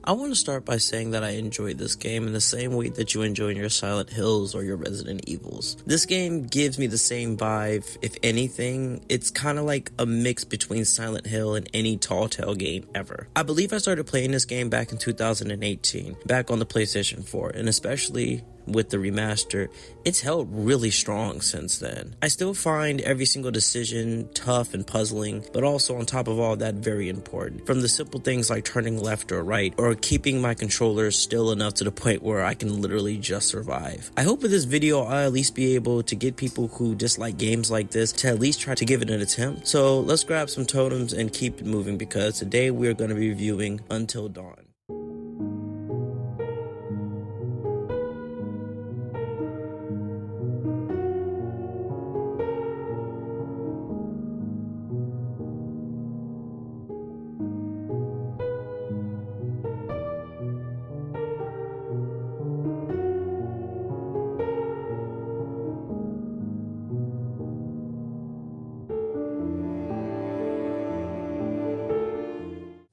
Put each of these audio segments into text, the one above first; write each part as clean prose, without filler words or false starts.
I want to start by saying that I enjoyed this game in the same way that you enjoy your Silent Hills or your Resident Evils. This game gives me the same vibe. If anything, it's kind of like a mix between Silent Hill and any Telltale game ever. I believe I started playing this game back in 2018, back on the PlayStation 4, and especially with the remaster, it's held really strong since then. I still find every single decision tough and puzzling, but also on top of all that, very important. From the simple things like turning left or right, or keeping my controller still enough to the point where I can literally just survive. I hope with this video I'll at least be able to get people who dislike games like this to at least try to give it an attempt. So let's grab some totems and keep it moving, because today we're going to be reviewing Until Dawn.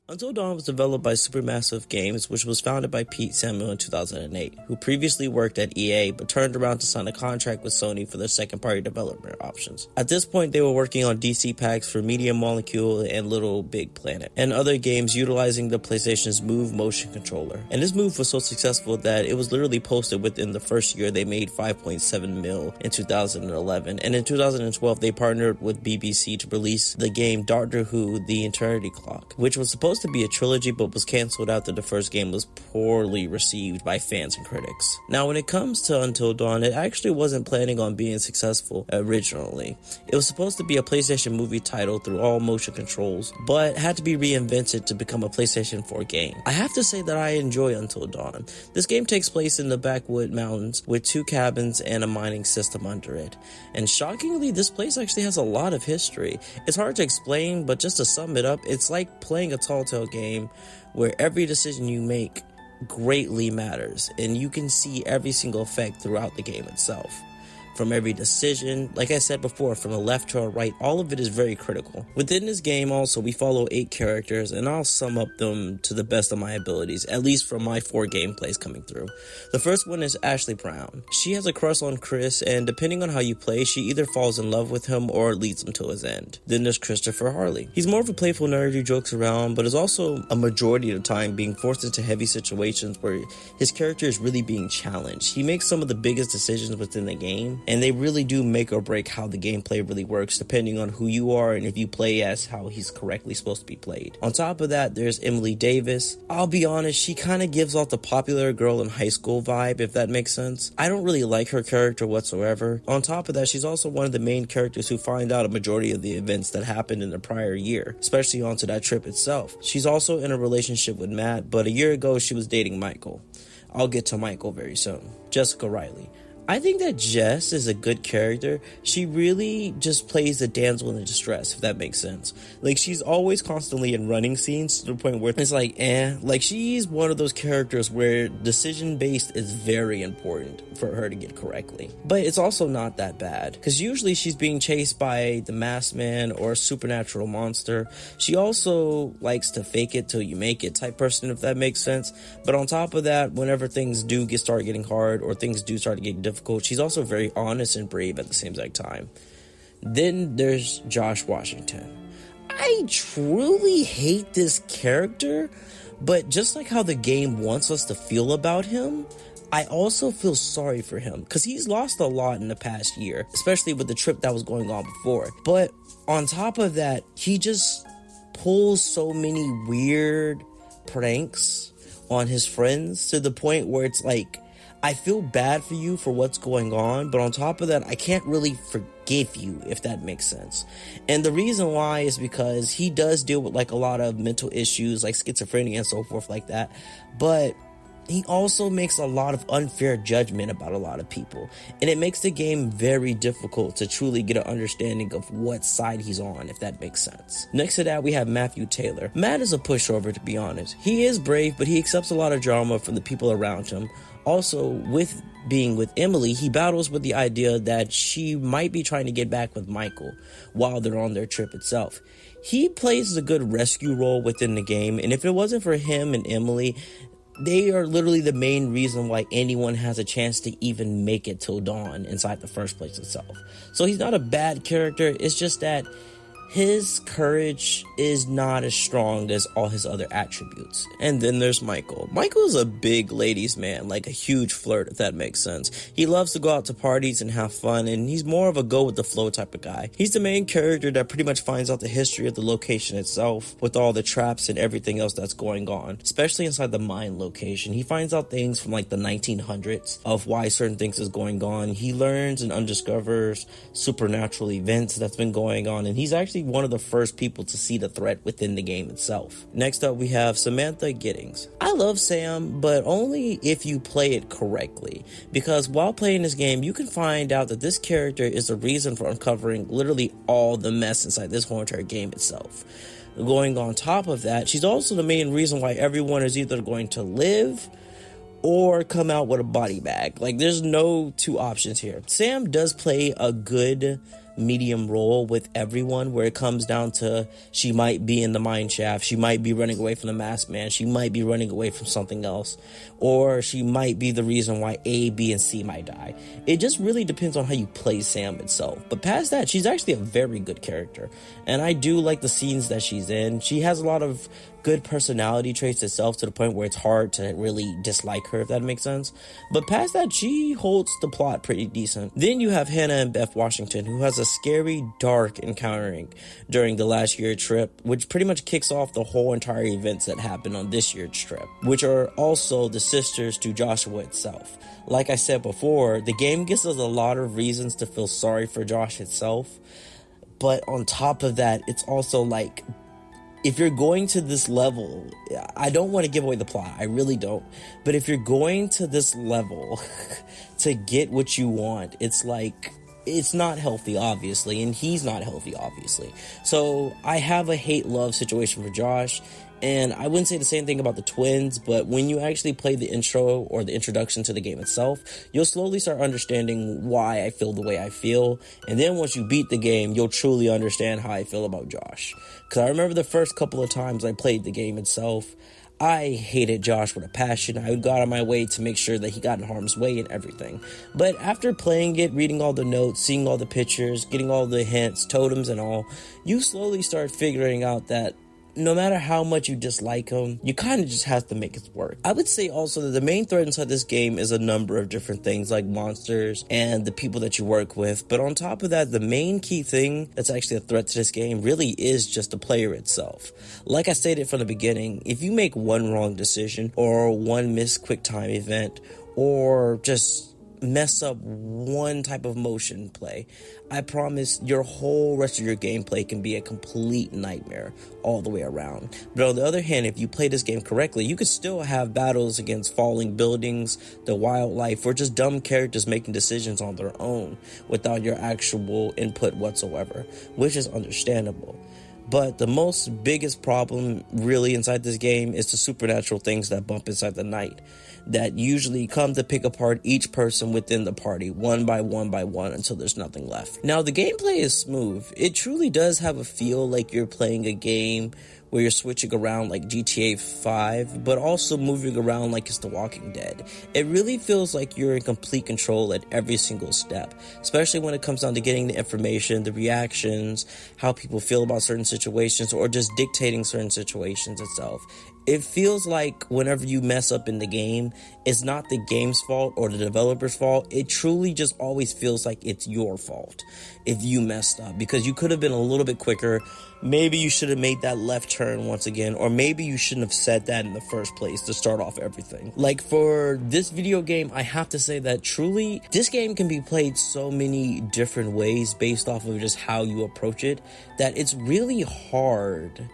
Until Dawn was developed by Supermassive Games, which was founded by Pete Samuel in 2008, who previously worked at EA but turned around to sign a contract with Sony for their second-party development options. At this point, they were working on DC packs for Media Molecule and Little Big Planet, and other games utilizing the PlayStation's Move motion controller. And this move was so successful that it was literally posted within the first year. They made 5.7 mil in 2011, and in 2012 they partnered with BBC to release the game Doctor Who: The Eternity Clock, which was supposed to be a trilogy but was cancelled after the first game was poorly received by fans and critics. Now, when it comes to Until Dawn, it actually wasn't planning on being successful originally. It was supposed to be a PlayStation movie title through all motion controls, but had to be reinvented to become a PlayStation 4 game. I have to say that I enjoy Until Dawn. This game takes place in the Backwood Mountains with 2 cabins and a mining system under it. And shockingly, this place actually has a lot of history. It's hard to explain, but just to sum it up, it's like playing a Telltale game where every decision you make greatly matters, and you can see every single effect throughout the game itself. From every decision, like I said before, from a left to a right, all of it is very critical. Within this game also, we follow 8 characters, and I'll sum up them to the best of my abilities, at least from my 4 gameplays coming through. The first one is Ashley Brown. She has a crush on Chris, and depending on how you play, she either falls in love with him or leads him to his end. Then there's Christopher Harley. He's more of a playful nerd who jokes around, but is also a majority of the time being forced into heavy situations where his character is really being challenged. He makes some of the biggest decisions within the game, and they really do make or break how the gameplay really works, depending on who you are and if you play as how he's correctly supposed to be played. On top of that, there's Emily Davis. I'll be honest, she kind of gives off the popular girl in high school vibe, if that makes sense. I don't really like her character whatsoever. On top of that, she's also one of the main characters who find out a majority of the events that happened in the prior year, especially onto that trip itself. She's also in a relationship with Matt, but a year ago she was dating Michael. I'll get to Michael very soon. Jessica Riley. I think that Jess is a good character. She really just plays the damsel in distress, if that makes sense. Like, she's always constantly in running scenes to the point where it's like, like, she's one of those characters where decision-based is very important for her to get correctly. But it's also not that bad, because usually she's being chased by the masked man or a supernatural monster. She also likes to fake it till you make it type person, if that makes sense. But on top of that, whenever things do start getting hard or things do start to get difficult, she's also very honest and brave at the same exact time. Then there's Josh Washington. I truly hate this character, but just like how the game wants us to feel about him, I also feel sorry for him, because he's lost a lot in the past year, especially with the trip that was going on before. But on top of that, he just pulls so many weird pranks on his friends to the point where it's like, I feel bad for you for what's going on, but on top of that, I can't really forgive you, if that makes sense. And the reason why is because he does deal with like a lot of mental issues like schizophrenia and so forth like that, but he also makes a lot of unfair judgment about a lot of people, and it makes the game very difficult to truly get an understanding of what side he's on, if that makes sense. Next to that, we have Matthew Taylor. Matt is a pushover, to be honest. He is brave, but he accepts a lot of drama from the people around him. Also, with being with Emily, he battles with the idea that she might be trying to get back with Michael while they're on their trip itself. He plays a good rescue role within the game, and if it wasn't for him and Emily, they are literally the main reason why anyone has a chance to even make it till dawn inside the first place itself. So he's not a bad character, it's just that his courage is not as strong as all his other attributes. And then there's Michael. Michael's a big ladies man, like a huge flirt, if that makes sense. He loves to go out to parties and have fun, and he's more of a go with the flow type of guy. He's the main character that pretty much finds out the history of the location itself, with all the traps and everything else that's going on, especially inside the mine location. He finds out things from like the 1900s of why certain things is going on. He learns and undiscovers supernatural events that's been going on, and he's actually one of the first people to see the threat within the game itself. Next up, we have Samantha Giddings. I love Sam, but only if you play it correctly, because while playing this game, you can find out that this character is the reason for uncovering literally all the mess inside this whole entire game itself. Going on top of that, she's also the main reason why everyone is either going to live or come out with a body bag. Like, there's no two options here. Sam does play a good medium role with everyone, where it comes down to she might be in the mine shaft, she might be running away from the masked man, she might be running away from something else, or she might be the reason why A, B, and C might die. It just really depends on how you play Sam itself. But past that, she's actually a very good character, and I do like the scenes that she's in. She has a lot of good personality traits itself, to the point where it's hard to really dislike her, if that makes sense. But past that, she holds the plot pretty decent. Then you have Hannah and Beth Washington, who has a scary, dark encountering during the last year trip, which pretty much kicks off the whole entire events that happened on this year's trip, which are also the sisters to Joshua itself. Like I said before, the game gives us a lot of reasons to feel sorry for Josh itself, but on top of that, it's also like, if you're going to this level, I don't want to give away the plot, I really don't, but if you're going to this level to get what you want, it's like, it's not healthy, obviously, and he's not healthy, obviously. So I have a hate-love situation for Josh, and I wouldn't say the same thing about the twins, but when you actually play the intro or the introduction to the game itself, you'll slowly start understanding why I feel the way I feel, and then once you beat the game, you'll truly understand how I feel about Josh. Because I remember the first couple of times I played the game itself, I hated Josh with a passion. I would go out of my way to make sure that he got in harm's way and everything. But after playing it, reading all the notes, seeing all the pictures, getting all the hints, totems and all, you slowly start figuring out that no matter how much you dislike him, you kind of just have to make it work. I would say also that the main threat inside this game is a number of different things, like monsters and the people that you work with. But on top of that, the main key thing that's actually a threat to this game really is just the player itself. Like I stated from the beginning, if you make one wrong decision or one missed quick time event or just mess up one type of motion play, I promise your whole rest of your gameplay can be a complete nightmare all the way around. But on the other hand, if you play this game correctly, you could still have battles against falling buildings, the wildlife, or just dumb characters making decisions on their own without your actual input whatsoever, which is understandable. But the most biggest problem really inside this game is the supernatural things that bump inside the night, that usually come to pick apart each person within the party one by one until there's nothing left. Now, the gameplay is smooth. It truly does have a feel like you're playing a game where you're switching around like GTA 5, but also moving around like it's The Walking Dead. It really feels like you're in complete control at every single step, especially when it comes down to getting the information, the reactions, how people feel about certain situations, or just dictating certain situations itself. It feels like whenever you mess up in the game, it's not the game's fault or the developer's fault. It truly just always feels like it's your fault if you messed up, because you could have been a little bit quicker. Maybe you should have made that left turn once again, or maybe you shouldn't have said that in the first place to start off everything. Like, for this video game, I have to say that truly, this game can be played so many different ways based off of just how you approach it, that it's really hard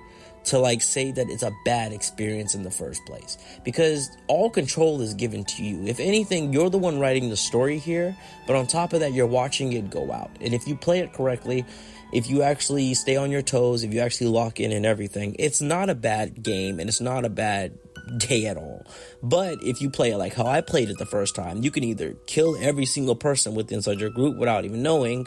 to like say that it's a bad experience in the first place, because all control is given to you. If anything, you're the one writing the story here, but on top of that, you're watching it go out. And if you play it correctly, if you actually stay on your toes, if you actually lock in and everything, it's not a bad game, and it's not a bad day at all. But if you play it like how I played it the first time, you can either kill every single person within inside your group without even knowing,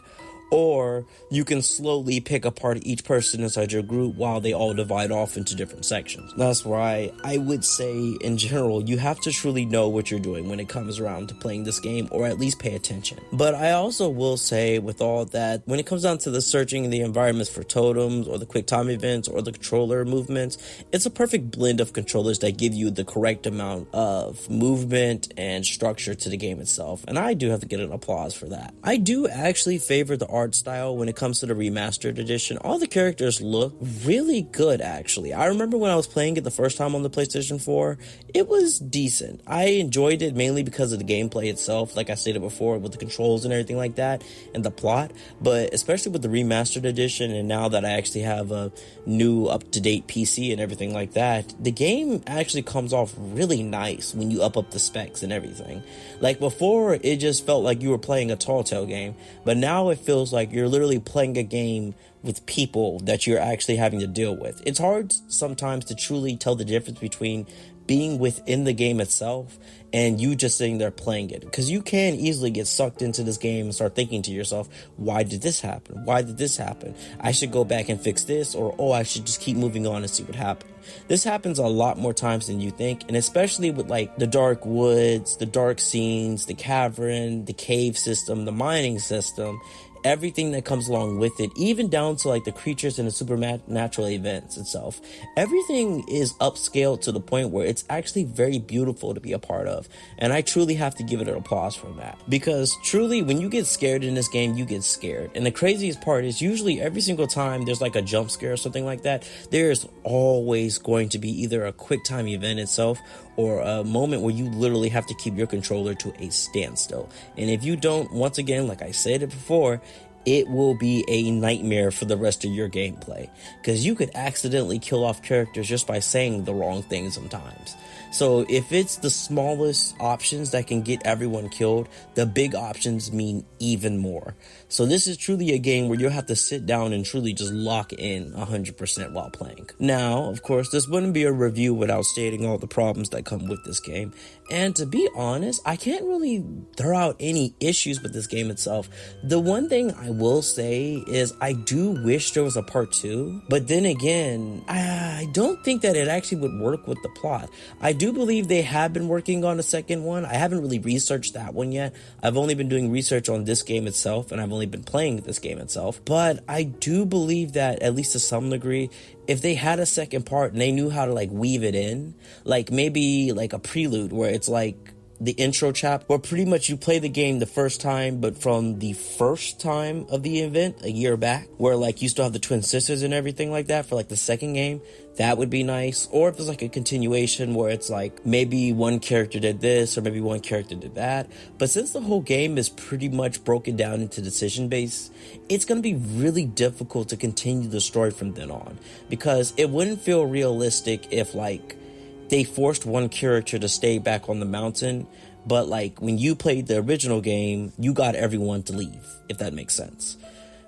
or you can slowly pick apart each person inside your group while they all divide off into different sections. That's why I would say, in general, you have to truly know what you're doing when it comes around to playing this game, or at least pay attention. But I also will say, with all that, when it comes down to the searching the environments for totems, or the quick time events, or the controller movements, it's a perfect blend of controllers that give you the correct amount of movement and structure to the game itself, and I do have to get an applause for that. I do actually favor the art style when it comes to the remastered edition. All the characters look really good, actually. I remember when I was playing it the first time on the PlayStation 4, it was decent. I enjoyed it mainly because of the gameplay itself, like I stated before, with the controls and everything like that, and the plot, but especially with the remastered edition, and now that I actually have a new up-to-date PC and everything like that, the game actually comes off really nice when you up the specs and everything. Like before, it just felt like you were playing a Telltale game, but now it feels like you're literally playing a game with people that you're actually having to deal with. It's hard sometimes to truly tell the difference between being within the game itself and you just sitting there playing it, because you can easily get sucked into this game and start thinking to yourself, why did this happen? Why did this happen? I should go back and fix this, or oh, I should just keep moving on and see what happened. This happens a lot more times than you think, and especially with like the dark woods, the dark scenes, the cavern, the cave system, the mining system, everything that comes along with it, even down to like the creatures and the supernatural events itself. Everything is upscaled to the point where it's actually very beautiful to be a part of, and I truly have to give it an applause for that, because truly when you get scared in this game, you get scared. And the craziest part is, usually every single time there's like a jump scare or something like that, there's always going to be either a quick time event itself or a moment where you literally have to keep your controller to a standstill. And if you don't, once again, like I said it before, it will be a nightmare for the rest of your gameplay, because you could accidentally kill off characters just by saying the wrong thing sometimes. So if it's the smallest options that can get everyone killed, the big options mean even more. So this is truly a game where you'll have to sit down and truly just lock in 100% while playing. Now, of course, this wouldn't be a review without stating all the problems that come with this game. And to be honest, I can't really throw out any issues with this game itself. The one thing I will say is I do wish there was a part 2, but then again, I don't think that it actually would work with the plot. I do believe they have been working on a second one. I haven't really researched that one yet. I've only been doing research on this game itself, and I've only been playing this game itself. But I do believe that, at least to some degree, if they had a second part and they knew how to like weave it in, like maybe like a prelude where it's like the intro chapter, where pretty much you play the game the first time, but from the first time of the event a year back, where like you still have the twin sisters and everything like that for like the second game, that would be nice. Or if there's like a continuation where it's like maybe one character did this or maybe one character did that. But since the whole game is pretty much broken down into decision based, it's going to be really difficult to continue the story from then on, because it wouldn't feel realistic if like they forced one character to stay back on the mountain, but like when you played the original game, you got everyone to leave, if that makes sense.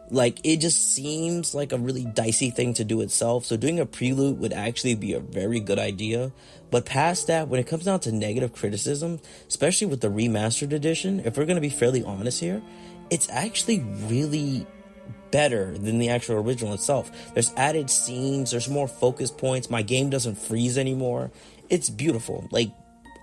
Like, it just seems like a really dicey thing to do itself, so doing a prelude would actually be a very good idea. But past that, when it comes down to negative criticism, especially with the remastered edition, if we're going to be fairly honest here, it's actually really better than the actual original itself. There's added scenes, there's more focus points, my game doesn't freeze anymore. It's beautiful, like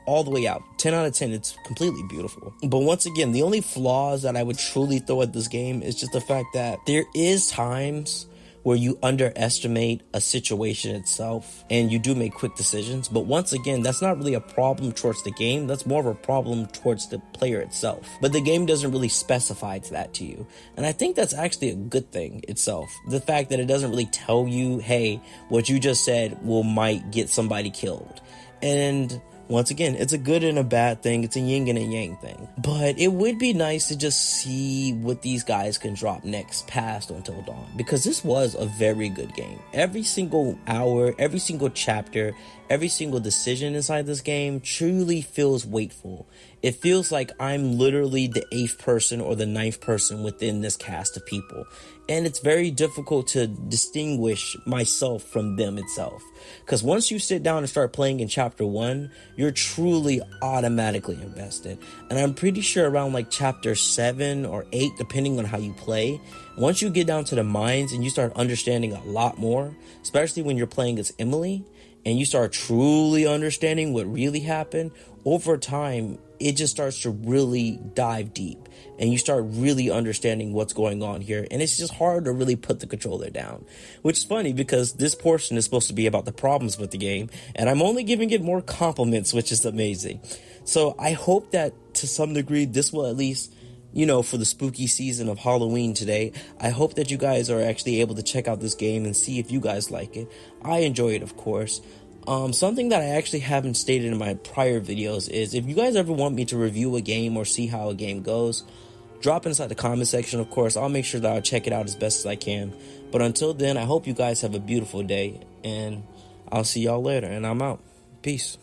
all the way out. 10 out of 10, it's completely beautiful. But once again, the only flaws that I would truly throw at this game is just the fact that there is times where you underestimate a situation itself and you do make quick decisions. But once again, that's not really a problem towards the game. That's more of a problem towards the player itself. But the game doesn't really specify that to you. And I think that's actually a good thing itself. The fact that it doesn't really tell you, hey, what you just said might get somebody killed. And once again, it's a good and a bad thing. It's a yin and a yang thing. But it would be nice to just see what these guys can drop next past Until Dawn, because this was a very good game. Every single hour, every single chapter, every single decision inside this game truly feels weightful. It feels like I'm literally the 8th person or the 9th person within this cast of people. And it's very difficult to distinguish myself from them itself. Because once you sit down and start playing in chapter 1, you're truly automatically invested. And I'm pretty sure around like chapter 7 or 8, depending on how you play, once you get down to the mines and you start understanding a lot more, especially when you're playing as Emily, and you start truly understanding what really happened, over time, it just starts to really dive deep and you start really understanding what's going on here. And it's just hard to really put the controller down, which is funny because this portion is supposed to be about the problems with the game. And I'm only giving it more compliments, which is amazing. So I hope that to some degree, this will at least, you know, for the spooky season of Halloween today, I hope that you guys are actually able to check out this game and see if you guys like it. I enjoy it, of course. Something that I actually haven't stated in my prior videos is if you guys ever want me to review a game or see how a game goes, drop inside the comment section. Of course, I'll make sure that I'll check it out as best as I can. But until then, I hope you guys have a beautiful day, and I'll see y'all later, and I'm out. Peace.